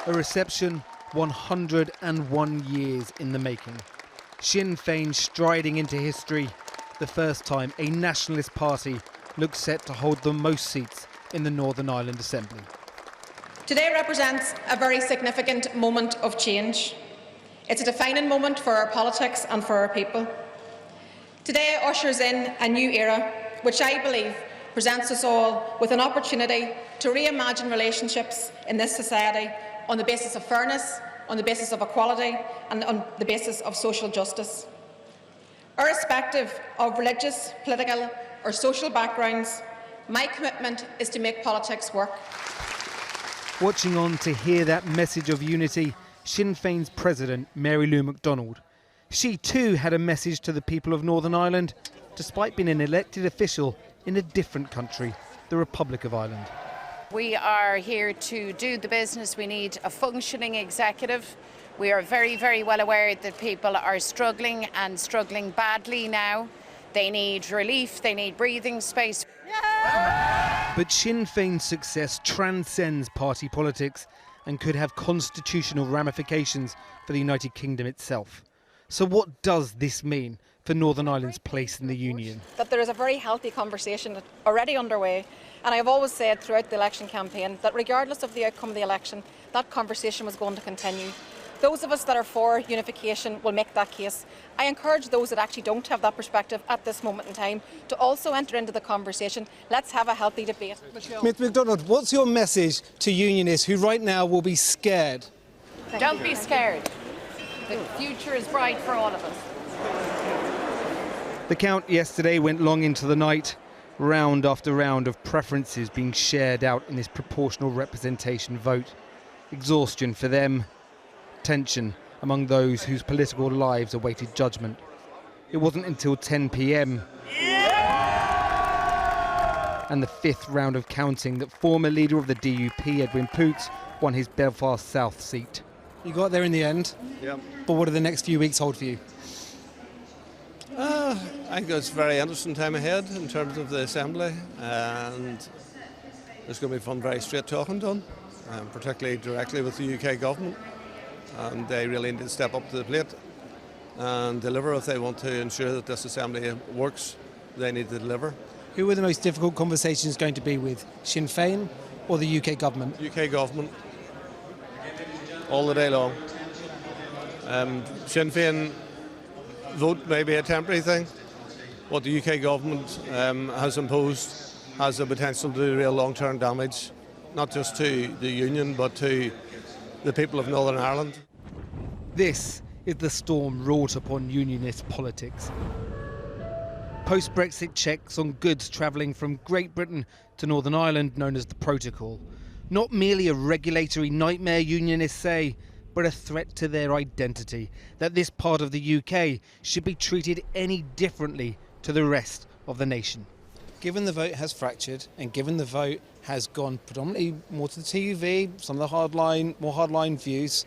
A reception 101 years in the making. Sinn Féin striding into history, the first time a nationalist party looks set to hold the most seats in the Northern Ireland Assembly. Today represents a very significant moment of change. It's a defining moment for our politics and for our people. Today ushers in a new era, which I believe presents us all with an opportunity to reimagine relationships in this society on the basis of fairness, on the basis of equality and on the basis of social justice. Irrespective of religious, political or social backgrounds, my commitment is to make politics work. Watching on to hear that message of unity, Sinn Féin's president, Mary Lou MacDonald. She too had a message to the people of Northern Ireland, despite being an elected official in a different country, the Republic of Ireland. We are here to do the business. We need a functioning executive. We are very, very well aware that people are struggling and struggling badly now. They need relief, they need breathing space. But Sinn Féin's success transcends party politics and could have constitutional ramifications for the United Kingdom itself. So what does this mean for Northern Ireland's place in the Union? That there is a very healthy conversation already underway, and I have always said throughout the election campaign that regardless of the outcome of the election, that conversation was going to continue. Those of us that are for unification will make that case. I encourage those that actually don't have that perspective at this moment in time to also enter into the conversation. Let's have a healthy debate. Ms MacDonald, what's your message to unionists who right now will be scared? Don't be scared. The future is bright for all of us. The count yesterday went long into the night, round after round of preferences being shared out in this proportional representation vote. Exhaustion for them, tension among those whose political lives awaited judgment. It wasn't until 10 p.m. and the fifth round of counting that former leader of the DUP, Edwin Poots, won his Belfast South seat. You got there in the end, yeah. But what do the next few weeks hold for you? I think it's a very interesting time ahead in terms of the Assembly, and there's going to be some very straight talking done, particularly directly with the UK government, and they really need to step up to the plate and deliver. If they want to ensure that this Assembly works, they need to deliver. Who are the most difficult conversations going to be with, Sinn Féin or the UK government? UK government, all the day long. Sinn Féin vote may be a temporary thing. What the UK government has imposed has the potential to do real long-term damage, not just to the Union but to the people of Northern Ireland. This is the storm wrought upon unionist politics. Post-Brexit checks on goods travelling from Great Britain to Northern Ireland, known as the Protocol. Not merely a regulatory nightmare, unionists say, but a threat to their identity, that this part of the UK should be treated any differently to the rest of the nation. Given the vote has fractured and given the vote has gone predominantly more to the TUV, some of the more hardline views,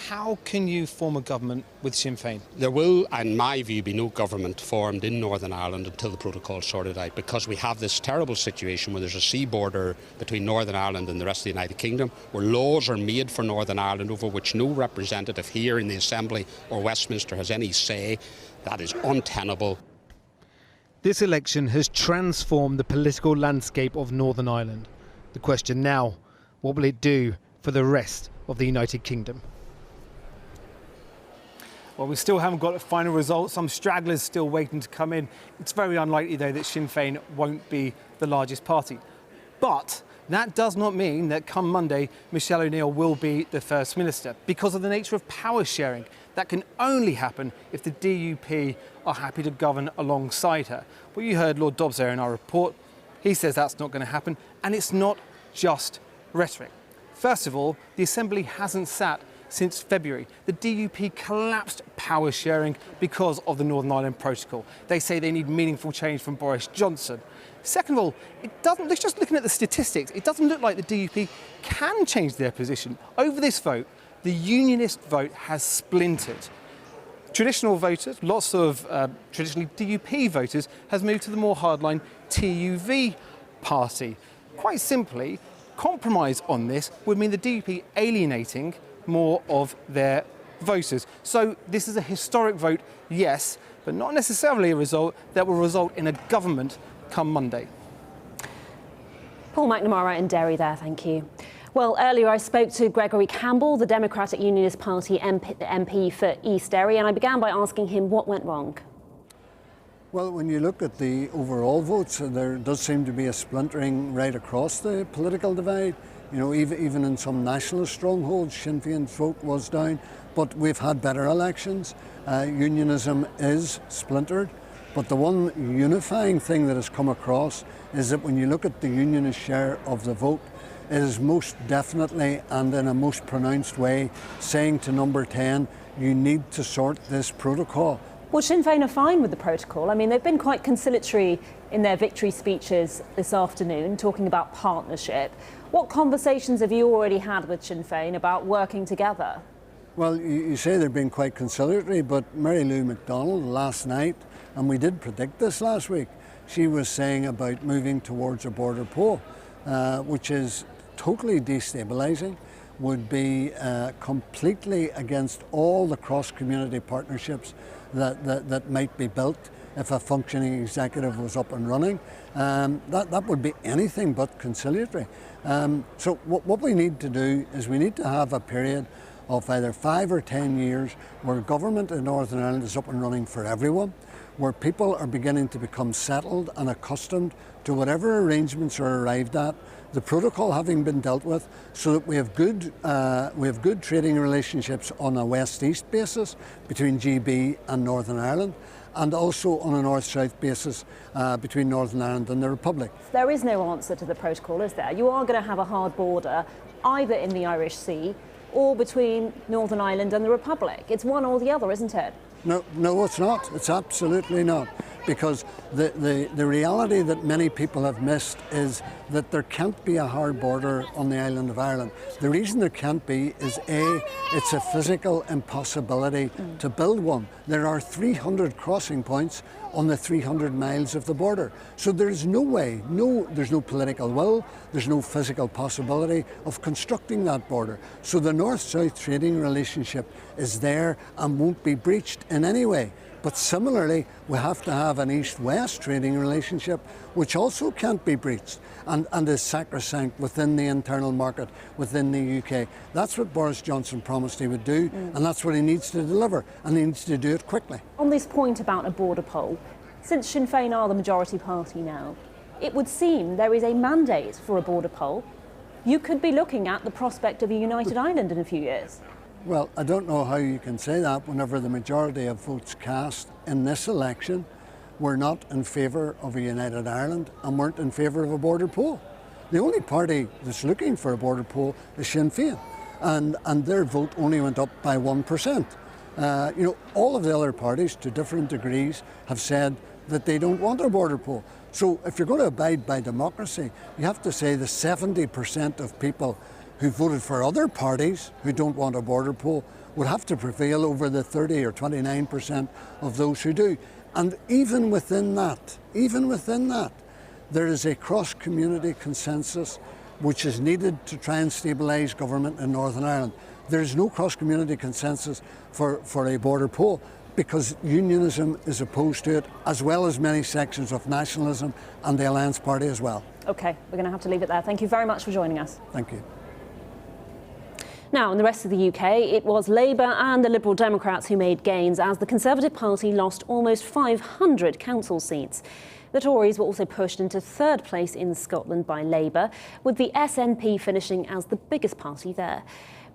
how can you form a government with Sinn Féin? There will, in my view, be no government formed in Northern Ireland until the protocol is sorted out, because we have this terrible situation where there's a sea border between Northern Ireland and the rest of the United Kingdom, where laws are made for Northern Ireland over which no representative here in the Assembly or Westminster has any say. That is untenable. This election has transformed the political landscape of Northern Ireland. The question now, what will it do for the rest of the United Kingdom? Well, we still haven't got a final result. Some stragglers still waiting to come in. It's very unlikely, though, that Sinn Féin won't be the largest party. But that does not mean that come Monday, Michelle O'Neill will be the First Minister, because of the nature of power sharing. That can only happen if the DUP are happy to govern alongside her. Well, you heard Lord Dobbs there in our report. He says that's not going to happen, and it's not just rhetoric. First of all, the Assembly hasn't sat since February. The DUP collapsed power sharing because of the Northern Ireland Protocol. They say they need meaningful change from Boris Johnson. Second of all, just looking at the statistics, it doesn't look like the DUP can change their position. Over this vote, the unionist vote has splintered. Traditional voters, lots of traditionally DUP voters, has moved to the more hardline TUV party. Quite simply, compromise on this would mean the DUP alienating more of their voters. So this is a historic vote, yes, but not necessarily a result that will result in a government come Monday. Paul McNamara in Derry there, thank you. Well, earlier I spoke to Gregory Campbell, the Democratic Unionist Party MP for East Derry, and I began by asking him what went wrong. Well, when you look at the overall votes, there does seem to be a splintering right across the political divide. You know, even in some nationalist strongholds, Sinn Féin's vote was down, but we've had better elections. Unionism is splintered, but the one unifying thing that has come across is that when you look at the unionist share of the vote, it is most definitely and in a most pronounced way saying to Number 10, you need to sort this protocol. Well, Sinn Féin are fine with the protocol. I mean, they've been quite conciliatory in their victory speeches this afternoon, talking about partnership. What conversations have you already had with Sinn Féin about working together? Well, you say they've been quite conciliatory, but Mary Lou McDonald last night, and we did predict this last week, she was saying about moving towards a border poll, which is totally destabilising, would be completely against all the cross-community partnerships that might be built if a functioning executive was up and running. That would be anything but conciliatory. So what we need to do is we need to have a period of either 5 or 10 years where government in Northern Ireland is up and running for everyone, where people are beginning to become settled and accustomed to whatever arrangements are arrived at, the protocol having been dealt with, so that we have good trading relationships on a west-east basis between GB and Northern Ireland, and also on a north-south basis between Northern Ireland and the Republic. There is no answer to the protocol, is there? You are going to have a hard border either in the Irish Sea or between Northern Ireland and the Republic. It's one or the other, isn't it? No, it's not. It's absolutely not. Because the reality that many people have missed is that there can't be a hard border on the island of Ireland. The reason there can't be is it's a physical impossibility to build one. There are 300 crossing points on the 300 miles of the border. So there's no way, there's no political will, there's no physical possibility of constructing that border. So the north-south trading relationship is there and won't be breached in any way. But similarly, we have to have an east-west trading relationship, which also can't be breached and is sacrosanct within the internal market within the UK. That's what Boris Johnson promised he would do, and that's what he needs to deliver, and he needs to do it quickly. On this point about a border poll, since Sinn Féin are the majority party now, it would seem there is a mandate for a border poll. You could be looking at the prospect of a united Ireland in a few years. Well, I don't know how you can say that whenever the majority of votes cast in this election were not in favour of a united Ireland and weren't in favour of a border poll. The only party that's looking for a border poll is Sinn Féin, and their vote only went up by 1%. All of the other parties, to different degrees, have said that they don't want a border poll. So if you're going to abide by democracy, you have to say the 70% of people who voted for other parties who don't want a border poll would have to prevail over the 30 or 29% of those who do. And even within that, there is a cross-community consensus which is needed to try and stabilise government in Northern Ireland. There is no cross-community consensus for a border poll because unionism is opposed to it, as well as many sections of nationalism and the Alliance Party as well. OK, we're going to have to leave it there. Thank you very much for joining us. Thank you. Now, in the rest of the UK, it was Labour and the Liberal Democrats who made gains as the Conservative Party lost almost 500 council seats. The Tories were also pushed into third place in Scotland by Labour, with the SNP finishing as the biggest party there.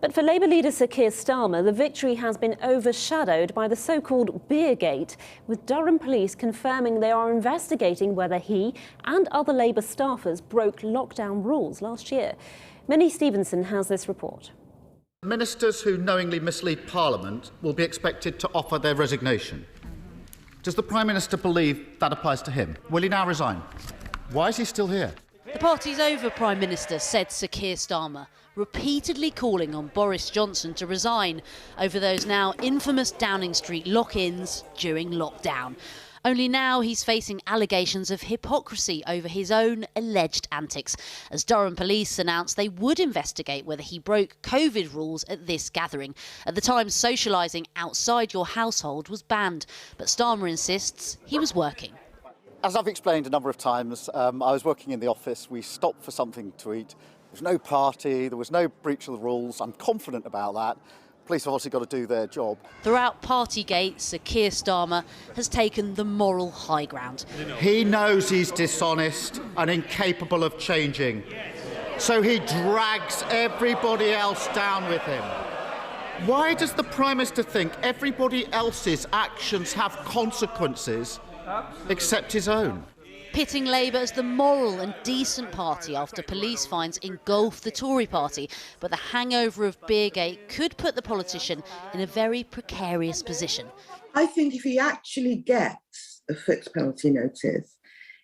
But for Labour leader Sir Keir Starmer, the victory has been overshadowed by the so-called Beergate, with Durham police confirming they are investigating whether he and other Labour staffers broke lockdown rules last year. Minnie Stevenson has this report. Ministers who knowingly mislead Parliament will be expected to offer their resignation. Does the Prime Minister believe that applies to him? Will he now resign? Why is he still here? The party's over, Prime Minister, said Sir Keir Starmer, repeatedly calling on Boris Johnson to resign over those now infamous Downing Street lock-ins during lockdown. Only now he's facing allegations of hypocrisy over his own alleged antics, as Durham police announced they would investigate whether he broke COVID rules at this gathering. At the time, socialising outside your household was banned, but Starmer insists he was working. As I've explained a number of times, I was working in the office. We stopped for something to eat. There was no party, there was no breach of the rules. I'm confident about that. Police have obviously got to do their job. Throughout Partygate, Sir Keir Starmer has taken the moral high ground. He knows he's dishonest and incapable of changing, so he drags everybody else down with him. Why does the Prime Minister think everybody else's actions have consequences except his own? Pitting Labour as the moral and decent party after police fines engulf the Tory party. But the hangover of Beergate could put the politician in a very precarious position. I think if he actually gets a fixed penalty notice,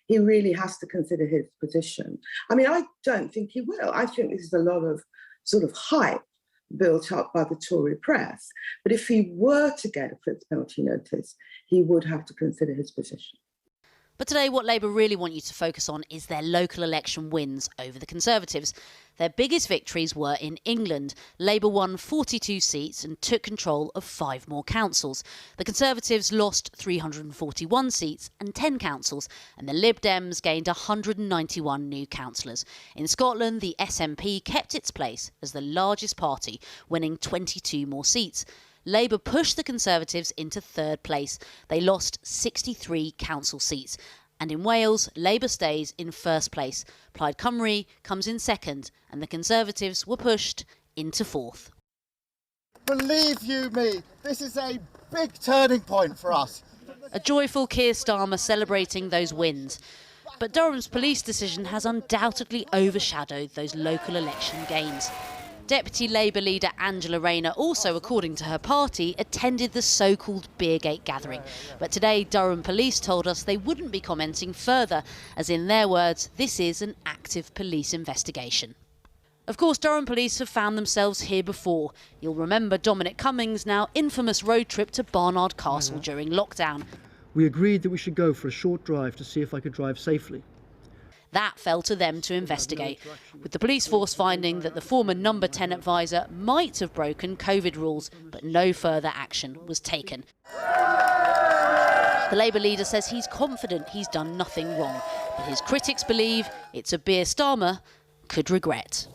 he really has to consider his position. I mean, I don't think he will. I think this is a lot of sort of hype built up by the Tory press. But if he were to get a fixed penalty notice, he would have to consider his position. But today, what Labour really want you to focus on is their local election wins over the Conservatives. Their biggest victories were in England. Labour won 42 seats and took control of 5 more councils. The Conservatives lost 341 seats and 10 councils, and the Lib Dems gained 191 new councillors. In Scotland, the SNP kept its place as the largest party, winning 22 more seats. Labour pushed the Conservatives into 3rd place. They lost 63 council seats. And in Wales, Labour stays in 1st place. Plaid Cymru comes in 2nd, and the Conservatives were pushed into 4th. Believe you me, this is a big turning point for us. A joyful Keir Starmer celebrating those wins. But Durham's police decision has undoubtedly overshadowed those local election gains. Deputy Labour leader Angela Rayner also, according to her party, attended the so-called Beergate gathering. But today, Durham police told us they wouldn't be commenting further, as in their words, this is an active police investigation. Of course, Durham police have found themselves here before. You'll remember Dominic Cummings' now infamous road trip to Barnard Castle during lockdown. We agreed that we should go for a short drive to see if I could drive safely. That fell to them to investigate, with the police force finding that the former number 10 advisor might have broken COVID rules, but no further action was taken. The Labour leader says he's confident he's done nothing wrong, but his critics believe it's a beer Starmer could regret.